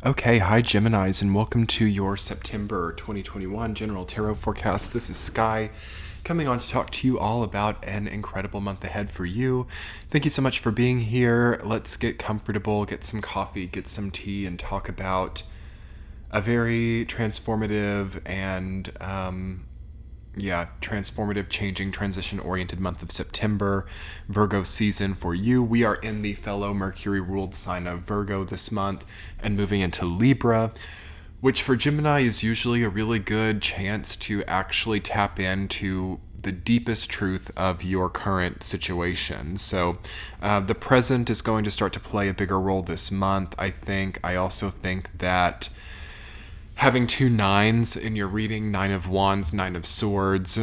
Okay, hi Geminis, and welcome to your September 2021 General Tarot Forecast. This is Sky, coming on to talk to you all about an incredible month ahead for you. Thank you so much for being here. Let's get comfortable, get some coffee, get some tea, and talk about a very transformative and transformative, changing, transition-oriented month of September, Virgo season for you. We are in the fellow Mercury-ruled sign of Virgo this month and moving into Libra, which for Gemini is usually a really good chance to actually tap into the deepest truth of your current situation. So the present is going to start to play a bigger role this month, I think. I also think that having two nines in your reading, Nine of Wands, Nine of Swords,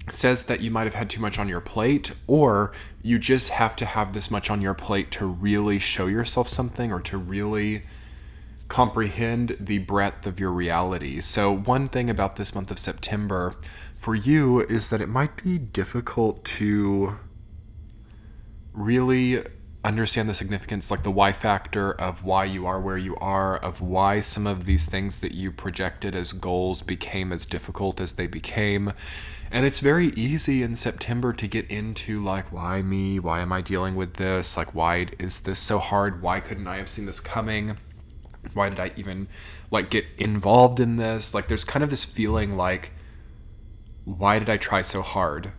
says that you might have had too much on your plate, or you just have to have this much on your plate to really show yourself something or to really comprehend the breadth of your reality. So one thing about this month of September for you is that it might be difficult to really understand the significance, like the why factor of why you are where you are, of why some of these things that you projected as goals became as difficult as they became. And it's very easy in September to get into like, why me? Why am I dealing with this? Like, why is this so hard? Why couldn't I have seen this coming? Why did I even get involved in this? Like, there's kind of this feeling like, why did I try so hard?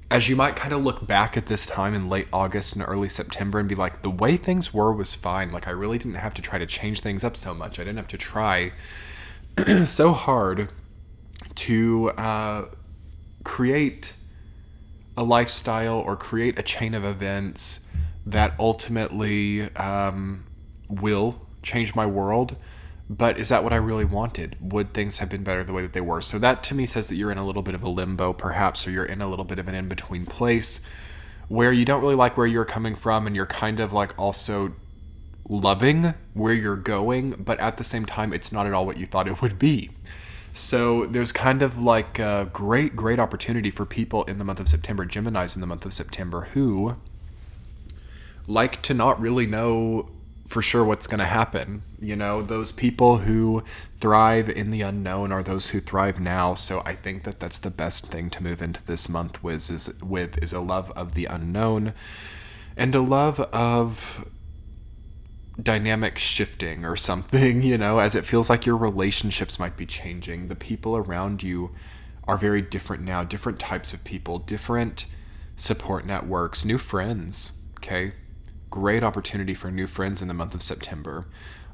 As you might kind of look back at this time in late August and early September and be like, the way things were was fine. Like, I really didn't have to try to change things up so much. I didn't have to try so hard to create a lifestyle or create a chain of events that ultimately will change my world. But is that what I really wanted? Would things have been better the way that they were? So that to me says that you're in a little bit of a limbo perhaps, or you're in a little bit of an in-between place where you don't really like where you're coming from, and you're kind of like also loving where you're going, but at the same time, it's not at all what you thought it would be. So there's kind of like a great opportunity for people in the month of September, Geminis in the month of September, who like to not really know for sure what's going to happen. You know, those people who thrive in the unknown are those who thrive now. So I think that that's the best thing to move into this month with is a love of the unknown and a love of dynamic shifting or something, you know, as it feels like your relationships might be changing. The people around you are very different now, different types of people, different support networks, new friends, okay? Great opportunity for new friends in the month of September.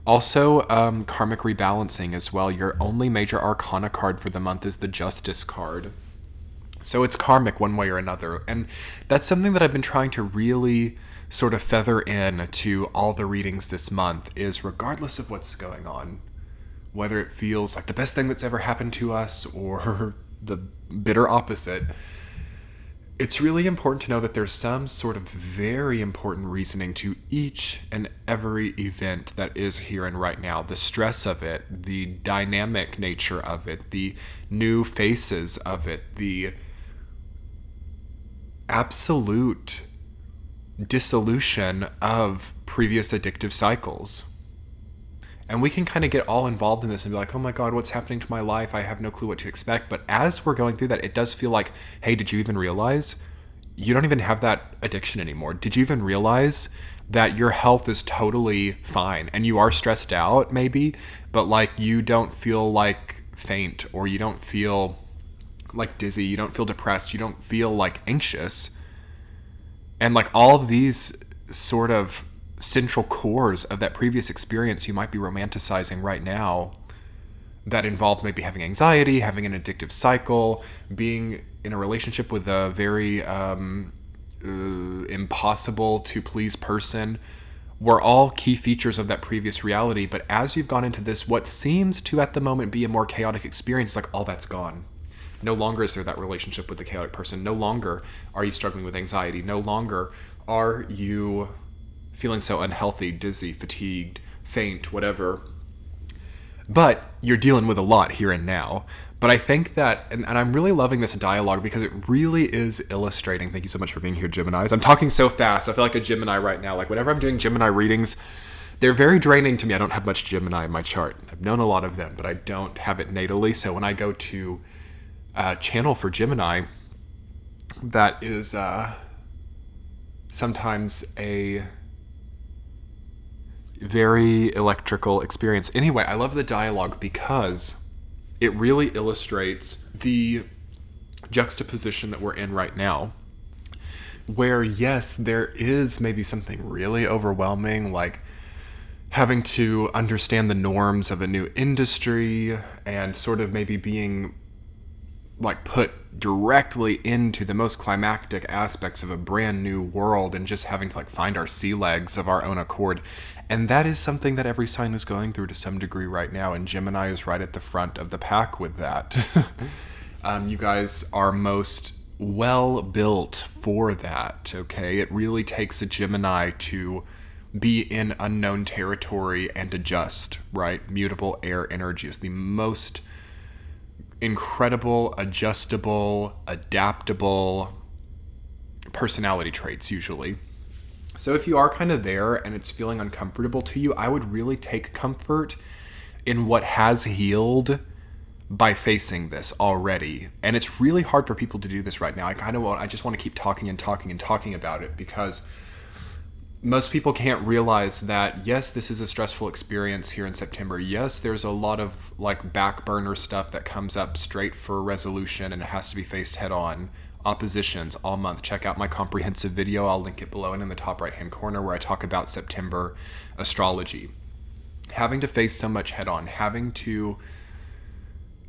Also, karmic rebalancing as well. Your only major arcana card for the month is the Justice card. So it's karmic one way or another. And that's something that I've been trying to really sort of feather in to all the readings this month, is regardless of what's going on, whether it feels like the best thing that's ever happened to us or the bitter opposite, it's really important to know that there's some sort of very important reasoning to each and every event that is here and right now. The stress of it, the dynamic nature of it, the new faces of it, the absolute dissolution of previous addictive cycles. And we can kind of get all involved in this and be like, oh my God, what's happening to my life? I have no clue what to expect. But as we're going through that, it does feel like, hey, did you even realize you don't even have that addiction anymore? Did you even realize that your health is totally fine and you are stressed out maybe, but like you don't feel like faint, or you don't feel like dizzy, you don't feel depressed, you don't feel like anxious. And like all these sort of central cores of that previous experience you might be romanticizing right now that involve maybe having anxiety, having an addictive cycle, being in a relationship with a very impossible to please person, were all key features of that previous reality. But as you've gone into this, what seems to at the moment be a more chaotic experience, like all that's gone. No longer is there that relationship with the chaotic person. No longer are you struggling with anxiety. No longer are you feeling so unhealthy, dizzy, fatigued, faint, whatever. But you're dealing with a lot here and now. But I think that, and I'm really loving this dialogue because it really is illustrating. Thank you so much for being here, Geminis. I'm talking so fast. I feel like a Gemini right now. Like whenever I'm doing Gemini readings, They're very draining to me. I don't have much Gemini in my chart. I've known a lot of them, but I don't have it natally. So when I go to a channel for Gemini, that is sometimes a very electrical experience. Anyway, I love the dialogue because it really illustrates the juxtaposition that we're in right now, where yes, there is maybe something really overwhelming, like having to understand the norms of a new industry and sort of maybe being like put directly into the most climactic aspects of a brand new world and just having to like find our sea legs of our own accord. And that is something that every sign is going through to some degree right now, and Gemini is right at the front of the pack with that. You guys are most well built for that, okay? It really takes a Gemini to be in unknown territory and adjust, right? Mutable air energy is the most incredible, adjustable, adaptable personality traits usually. So if you are kind of there and it's feeling uncomfortable to you, I would really take comfort in what has healed by facing this already. And it's really hard for people to do this right now. I just want to keep talking and talking and talking about it, because most people can't realize that, yes, this is a stressful experience here in September. Yes, there's a lot of like back burner stuff that comes up straight for resolution and it has to be faced head on. Oppositions all month. Check out my comprehensive video. I'll link it below and in the top right hand corner, where I talk about September astrology. Having to face so much head on, having to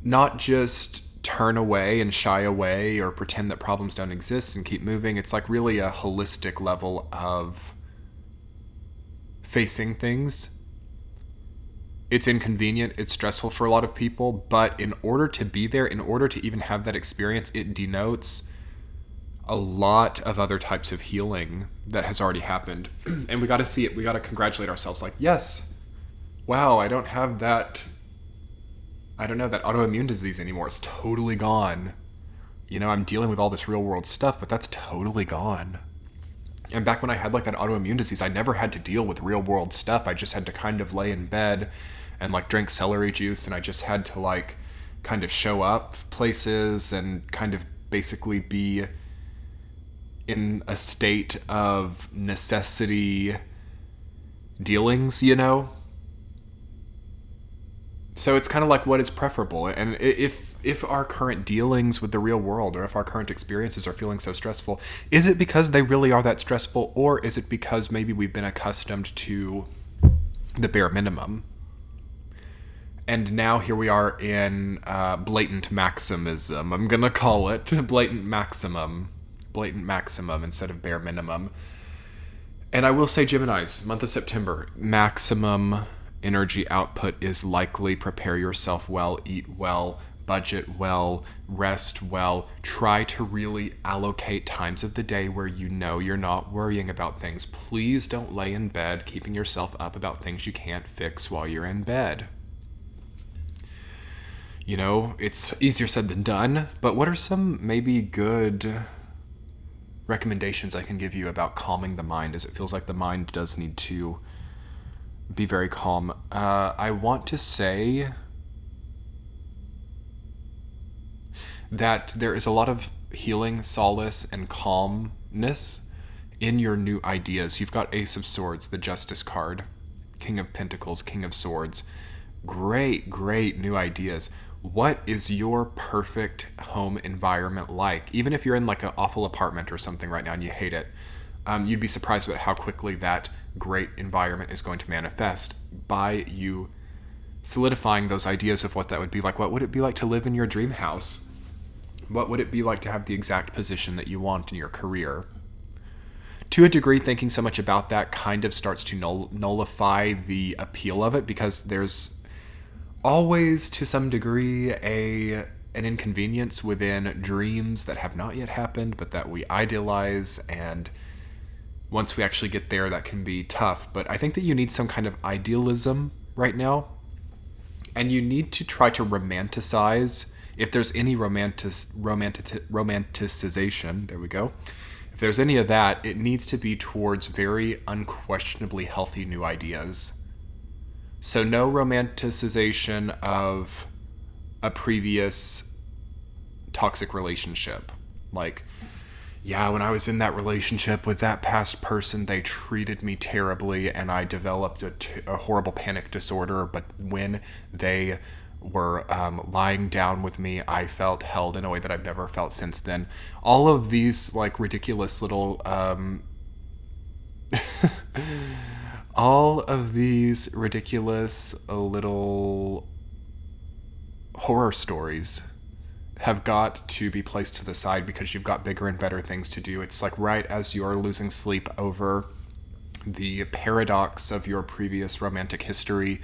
not just turn away and shy away or pretend that problems don't exist and keep moving. It's like really a holistic level of facing things. It's inconvenient, it's stressful for a lot of people, but in order to be there, in order to even have that experience, it denotes a lot of other types of healing that has already happened. And we got to see it. We got to congratulate ourselves like, yes, wow, I don't have that, I don't know, that autoimmune disease anymore. It's totally gone. You know, I'm dealing with all this real world stuff, but that's totally gone. And back when I had like that autoimmune disease, I never had to deal with real world stuff. I just had to kind of lay in bed and like drink celery juice, and I just had to like kind of show up places and kind of basically be in a state of necessity dealings, you know? So it's kind of like what is preferable. And if our current dealings with the real world, or if our current experiences are feeling so stressful, is it because they really are that stressful, or is it because maybe we've been accustomed to the bare minimum? And now here we are in blatant maximism. I'm going to call it blatant maximum instead of bare minimum. And I will say, Gemini's month of September, maximum energy output is likely. Prepare yourself well, eat well, budget well, rest well. Try to really allocate times of the day where you know you're not worrying about things. Please don't lay in bed keeping yourself up about things you can't fix while you're in bed. You know, it's easier said than done, but what are some maybe good recommendations I can give you about calming the mind, as it feels like the mind does need to be very calm? I want to say that there is a lot of healing, solace, and calmness in your new ideas. You've got Ace of Swords, the Justice card, King of Pentacles, King of Swords. Great new ideas. What is your perfect home environment like? Even if you're in like an awful apartment or something right now and you hate it, you'd be surprised about how quickly that great environment is going to manifest by you solidifying those ideas of what that would be like. What would it be like to live in your dream house? What would it be like to have the exact position that you want in your career? To a degree, thinking so much about that kind of starts to nullify the appeal of it, because there's always, to some degree, an inconvenience within dreams that have not yet happened, but that we idealize, and once we actually get there, that can be tough. But I think that you need some kind of idealism right now, and you need to try to romanticize, if there's any romanticization, there we go. If there's any of that, it needs to be towards very unquestionably healthy new ideas. So no romanticization of a previous toxic relationship. Like, yeah, when I was in that relationship with that past person, they treated me terribly and I developed a horrible panic disorder. But when they were lying down with me, I felt held in a way that I've never felt since then. All of these like ridiculous little all of these ridiculous little horror stories have got to be placed to the side because you've got bigger and better things to do. It's like right as you're losing sleep over the paradox of your previous romantic history,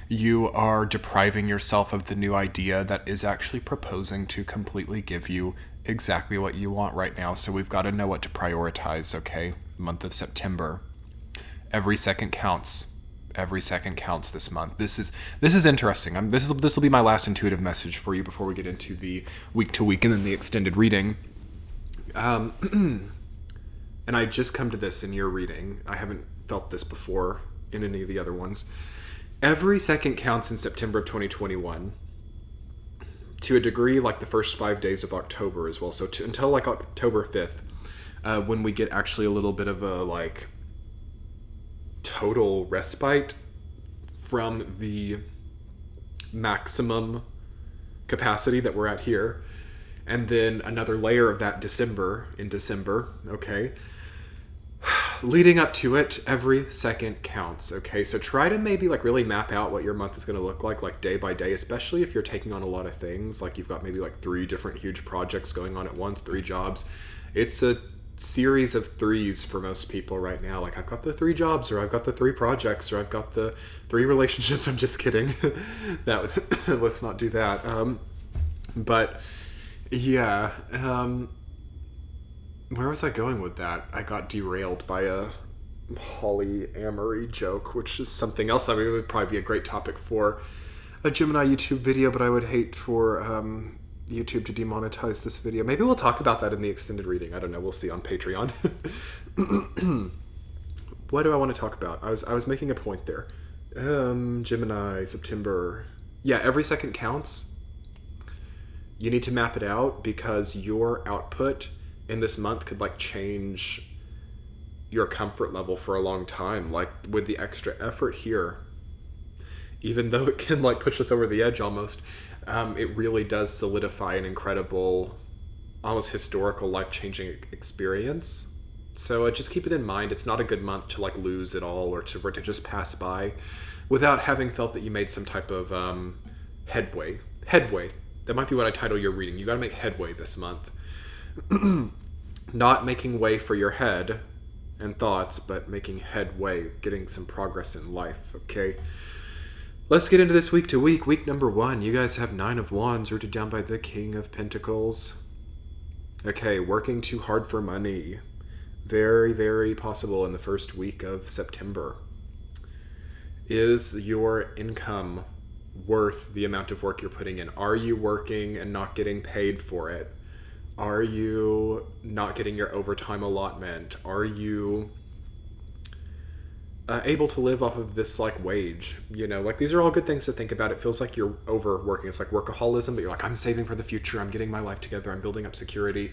you are depriving yourself of the new idea that is actually proposing to completely give you exactly what you want right now. So we've got to know what to prioritize, okay? Month of September. Every second counts. Every second counts this month. This is interesting. This will be my last intuitive message for you before we get into the week to week and then the extended reading. And I just come to this in your reading. I haven't felt this before in any of the other ones. Every second counts in September of 2021. To a degree, like the first 5 days of October as well. So until like October 5th, when we get actually a little bit of a like total respite from the maximum capacity that we're at here, and then another layer of that in December, okay? Leading up to it, every second counts, okay? So try to maybe like really map out what your month is going to look like day by day, especially if you're taking on a lot of things, like you've got maybe like 3 different huge projects going on at once, 3 jobs. It's a series of 3s for most people right now. Like I've got the 3 jobs, or I've got the 3 projects, or I've got the 3 relationships. I'm just kidding. Let's not do that. But yeah, where was I going with that? I got derailed by a polyamory joke, which is something else. I mean, it would probably be a great topic for a Gemini YouTube video, but I would hate for YouTube to demonetize this video. Maybe we'll talk about that in the extended reading. I don't know. We'll see on Patreon. What do I want to talk about? I was making a point there. Gemini, September. Yeah, every second counts. You need to map it out because your output in this month could like change your comfort level for a long time. Like with the extra effort here, even though it can like push us over the edge almost, it really does solidify an incredible, almost historical, life-changing experience. So just keep it in mind. It's not a good month to like lose it all, or to just pass by without having felt that you made some type of headway. That might be what I title your reading. You got to make headway this month. Not making way for your head and thoughts, but making headway, getting some progress in life, okay? Let's get into this week to week. Week number 1, you guys have 9 of Wands rooted down by the King of Pentacles. Okay, working too hard for money. Very, very possible in the first week of September. Is your income worth the amount of work you're putting in? Are you working and not getting paid for it? Are you not getting your overtime allotment? Are you able to live off of this like wage? You know, like these are all good things to think about. It feels like you're overworking. It's like workaholism, but you're like, I'm saving for the future. I'm getting my life together. I'm building up security.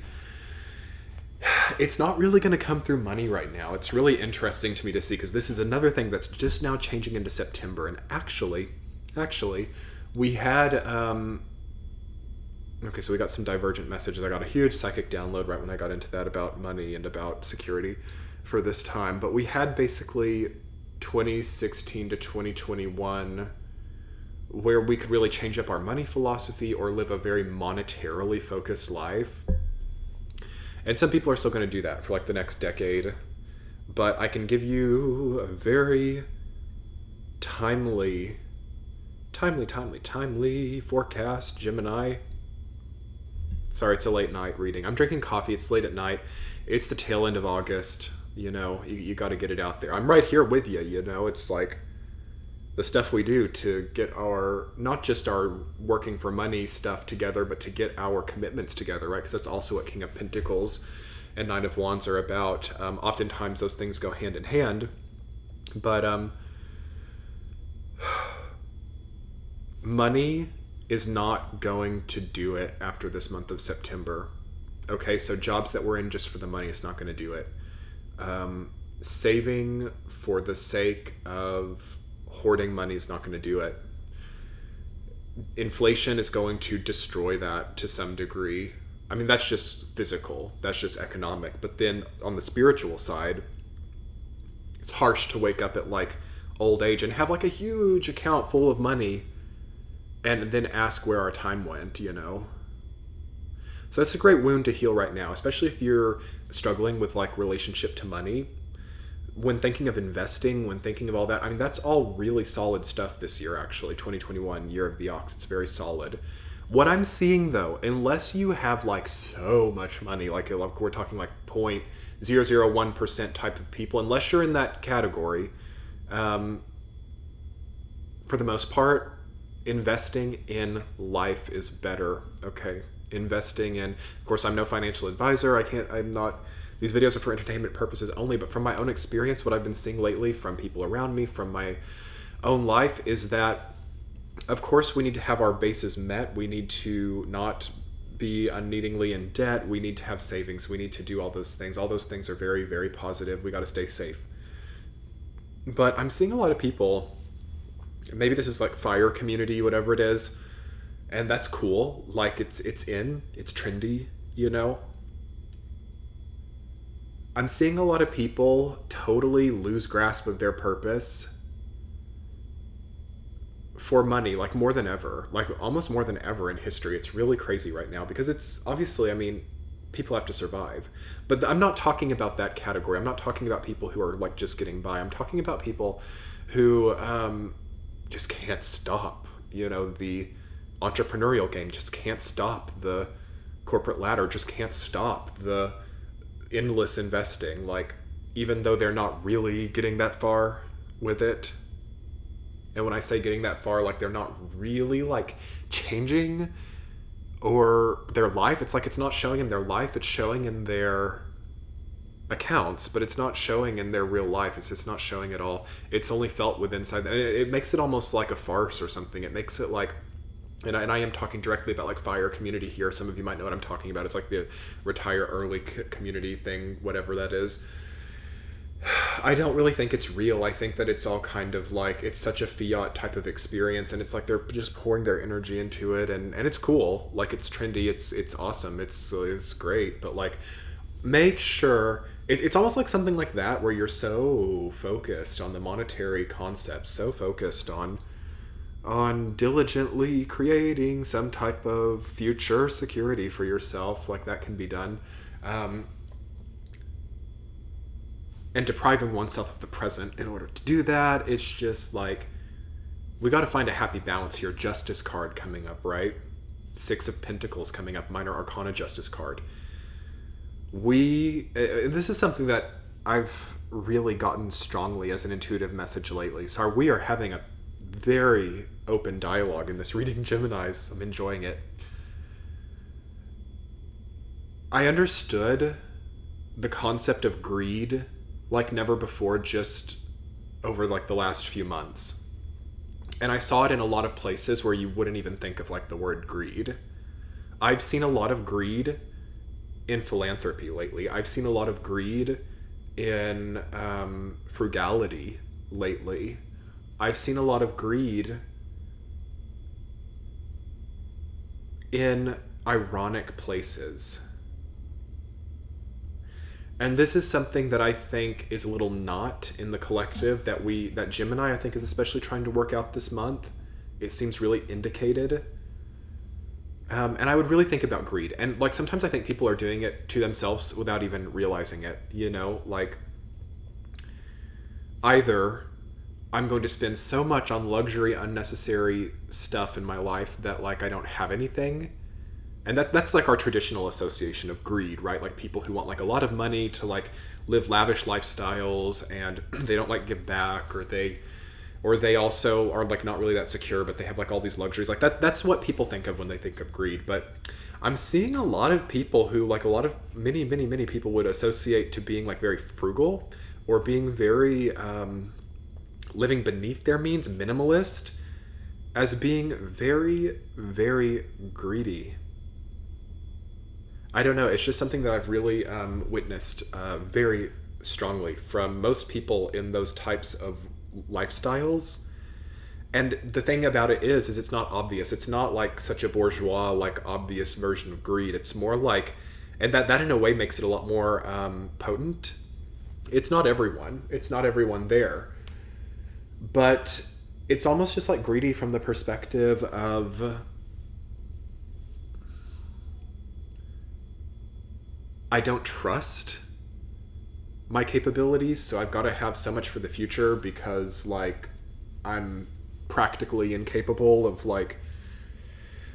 It's not really going to come through money right now. It's really interesting to me to see, because this is another thing that's just now changing into September. And actually, we had, okay, so we got some divergent messages. I got a huge psychic download right when I got into that about money and about security for this time. But we had basically 2016 to 2021 where we could really change up our money philosophy or live a very monetarily focused life. And some people are still going to do that for like the next decade. But I can give you a very timely forecast, Gemini. Sorry, it's a late night reading. I'm drinking coffee. It's late at night. It's the tail end of August. You know, you got to get it out there. I'm right here with you, you know. It's like the stuff we do to get our, not just our working for money stuff together, but to get our commitments together, right? Because that's also what King of Pentacles and Nine of Wands are about. Oftentimes those things go hand in hand. But money is not going to do it after this month of September. Okay, so jobs that we're in just for the money is not going to do it. Saving for the sake of hoarding money is not going to do it. Inflation is going to destroy that to some degree. I mean, that's just physical, that's just economic. But then on the spiritual side, it's harsh to wake up at like old age and have like a huge account full of money and then ask where our time went, you know? So that's a great wound to heal right now, especially if you're struggling with like relationship to money. When thinking of investing, when thinking of all that, I mean, that's all really solid stuff this year, actually. 2021, year of the ox, it's very solid. What I'm seeing though, unless you have like so much money, like we're talking like 0.001% type of people, unless you're in that category, for the most part, investing in life is better. Okay. Investing in, of course, I'm no financial advisor. I'm not, these videos are for entertainment purposes only, but from my own experience, what I've been seeing lately from people around me, from my own life, is that, of course, we need to have our bases met. We need to not be unneedingly in debt. We need to have savings. We need to do all those things. All those things are very, very positive. We got to stay safe. But I'm seeing a lot of people, maybe this is like FIRE community, whatever it is, and that's cool. Like it's trendy, you know? I'm seeing a lot of people totally lose grasp of their purpose for money, like more than ever, like almost more than ever in history. It's really crazy right now because it's obviously, I mean, people have to survive. But I'm not talking about that category. I'm not talking about people who are like just getting by. I'm talking about people who just can't stop, you know, the entrepreneurial game just can't stop, the corporate ladder just can't stop, the endless investing, like even though they're not really getting that far with it. And when I say getting that far, like they're not really like changing or their life, it's like it's not showing in their life, it's showing in their accounts, but it's not showing in their real life. It's just not showing at all. It's only felt with inside, and it makes it almost like a farce or something. It makes it like, and I am talking directly about like FIRE community here. Some of you might know what I'm talking about. It's like the retire early community thing, whatever that is. I don't really think it's real. I think that it's all kind of like, it's such a fiat type of experience, and it's like they're just pouring their energy into it, and it's cool. Like it's trendy, it's awesome, it's great, but like make sure, it's almost like something like that where you're so focused on the monetary concept, so focused on diligently creating some type of future security for yourself, like that can be done, and depriving oneself of the present in order to do that. It's just like, we got to find a happy balance here. Justice card coming up, right? 6 of Pentacles coming up, minor arcana justice card. This is something that I've really gotten strongly as an intuitive message lately. So we are having a very open dialogue in this reading, Geminis. I'm enjoying it. I understood the concept of greed like never before, just over like the last few months. And I saw it in a lot of places where you wouldn't even think of like the word greed. I've seen a lot of greed in philanthropy lately. I've seen a lot of greed in frugality lately. I've seen a lot of greed in ironic places. And this is something that I think is a little not in the collective that Gemini, I think, is especially trying to work out this month. It seems really indicated. And I would really think about greed. And like sometimes I think people are doing it to themselves without even realizing it, you know, like either I'm going to spend so much on luxury, unnecessary stuff in my life that like I don't have anything. And that's like our traditional association of greed, right? Like people who want like a lot of money to like live lavish lifestyles, and they don't like give back, or they also are like not really that secure, but they have like all these luxuries. Like that's what people think of when they think of greed. But I'm seeing a lot of people who like many people would associate to being like very frugal, or being very living beneath their means, minimalist. as being very, very greedy. I don't know. It's just something that I've really witnessed very strongly from most people in those types of lifestyles. And the thing about it is it's not obvious. It's not like such a bourgeois, like obvious version of greed. It's more like, and that in a way makes it a lot more potent. It's not everyone. It's not everyone there. But it's almost just like greedy from the perspective of, I don't trust my capabilities, so I've got to have so much for the future because, like, I'm practically incapable of, like,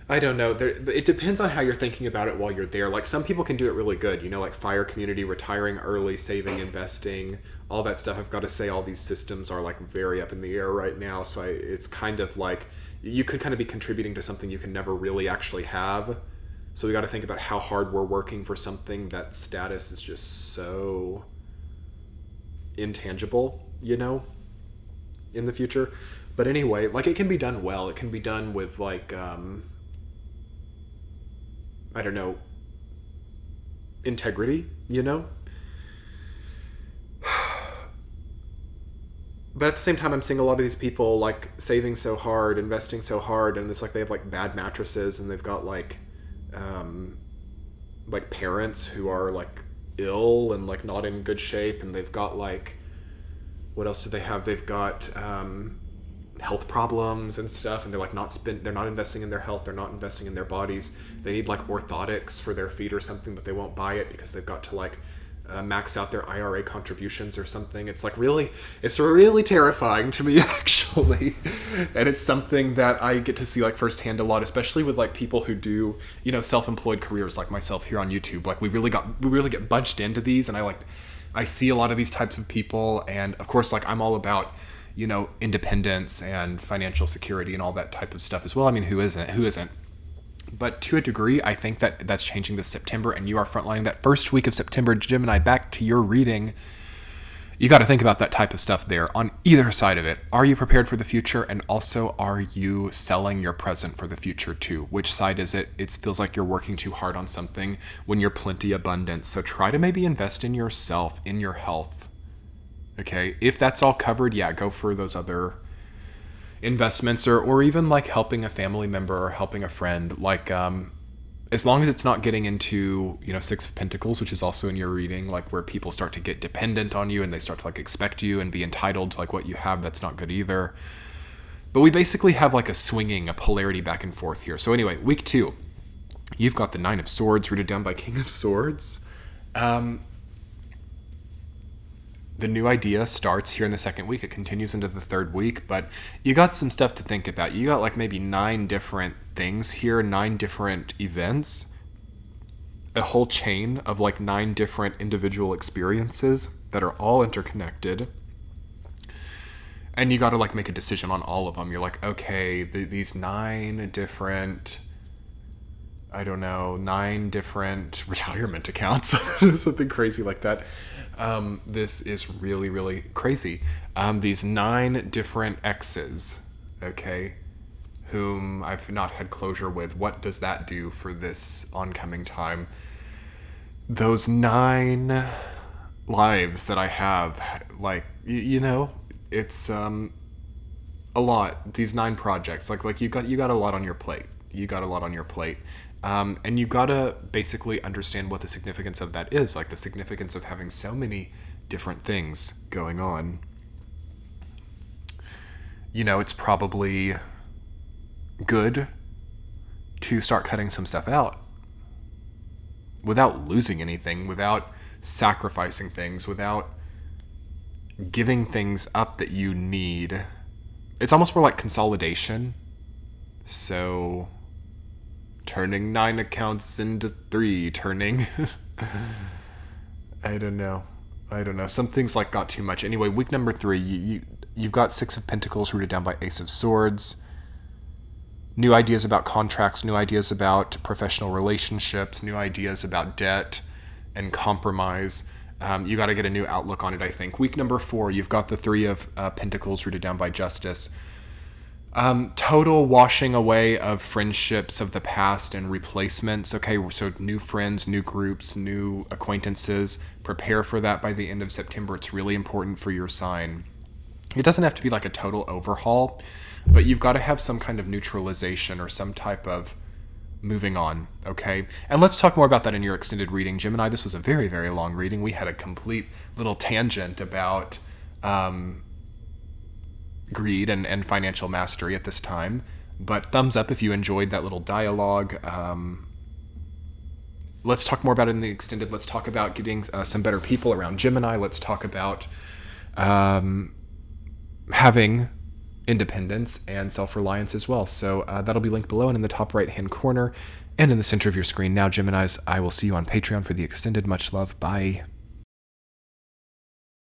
I don't know. It depends on how you're thinking about it while you're there. Like, some people can do it really good, you know, like FIRE community, retiring early, saving, investing, all that stuff. I've got to say all these systems are, like, very up in the air right now, so it's kind of like you could kind of be contributing to something you can never really actually have. So we got to think about how hard we're working for something that status is just so intangible, you know, in the future. But anyway, like, it can be done well. It can be done with, like, I don't know, integrity, you know? But at the same time, I'm seeing a lot of these people, like, saving so hard, investing so hard, and it's like they have, like, bad mattresses, and they've got, like parents who are, like, ill and, like, not in good shape, and they've got, like, what else do they have? They've got health problems and stuff, and they're, like, they're not investing in their health, they're not investing in their bodies. They need, like, orthotics for their feet or something, but they won't buy it because they've got to, like, max out their IRA contributions or something. It's like it's really terrifying to me, actually. And it's something that I get to see, like, firsthand a lot, especially with, like, people who do, you know, self-employed careers like myself here on YouTube. Like, we really get bunched into these, and I see a lot of these types of people, and of course, like, I'm all about, you know, independence and financial security and all that type of stuff as well. I mean, who isn't? But to a degree, I think that that's changing this September, and you are frontlining that first week of September. Gemini, back to your reading. You got to think about that type of stuff there on either side of it. Are you prepared for the future? And also, are you selling your present for the future too? Which side is it? It feels like you're working too hard on something when you're plenty abundant. So try to maybe invest in yourself, in your health. Okay, if that's all covered, yeah, go for those other investments, or even, like, helping a family member or helping a friend, like, as long as it's not getting into, you know, Six of Pentacles, which is also in your reading, like, where people start to get dependent on you and they start to, like, expect you and be entitled to, like, what you have. That's not good either. But we basically have, like, a polarity back and forth here. So anyway, week 2, you've got the Nine of Swords rooted down by King of Swords. The new idea starts here in the second week. It continues into the third week, but you got some stuff to think about. You got, like, maybe 9 different things here, 9 different events, a whole chain of, like, 9 different individual experiences that are all interconnected. And you got to, like, make a decision on all of them. You're like, okay, these 9 different, I don't know, 9 different retirement accounts, something crazy like that. This is really, really crazy. These 9 different exes, okay, whom I've not had closure with. What does that do for this oncoming time? Those 9 lives that I have, like, you know, it's a lot. These 9 projects, like you got a lot on your plate. And you gotta basically understand what the significance of that is, like the significance of having so many different things going on. You know, it's probably good to start cutting some stuff out without losing anything, without sacrificing things, without giving things up that you need. It's almost more like consolidation. So turning 9 accounts into 3, turning I don't know. Some things, like, got too much. Anyway, week number 3, you've got 6 of Pentacles rooted down by Ace of Swords. New ideas about contracts, new ideas about professional relationships, new ideas about debt and compromise. You got to get a new outlook on it, I think. Week number 4, you've got the 3 of Pentacles rooted down by Justice. Total washing away of friendships of the past and replacements. Okay, so new friends, new groups, new acquaintances. Prepare for that by the end of September. It's really important for your sign. It doesn't have to be like a total overhaul, but you've got to have some kind of neutralization or some type of moving on, okay? And let's talk more about that in your extended reading. Gemini, this was a very, very long reading. We had a complete little tangent about greed and financial mastery at this time. But thumbs up if you enjoyed that little dialogue. Let's talk more about it in the extended. Let's talk about getting some better people around Gemini. Let's talk about having independence and self-reliance as well. So that'll be linked below and in the top right-hand corner and in the center of your screen. Now, Geminis, I will see you on Patreon for the extended. Much love. Bye.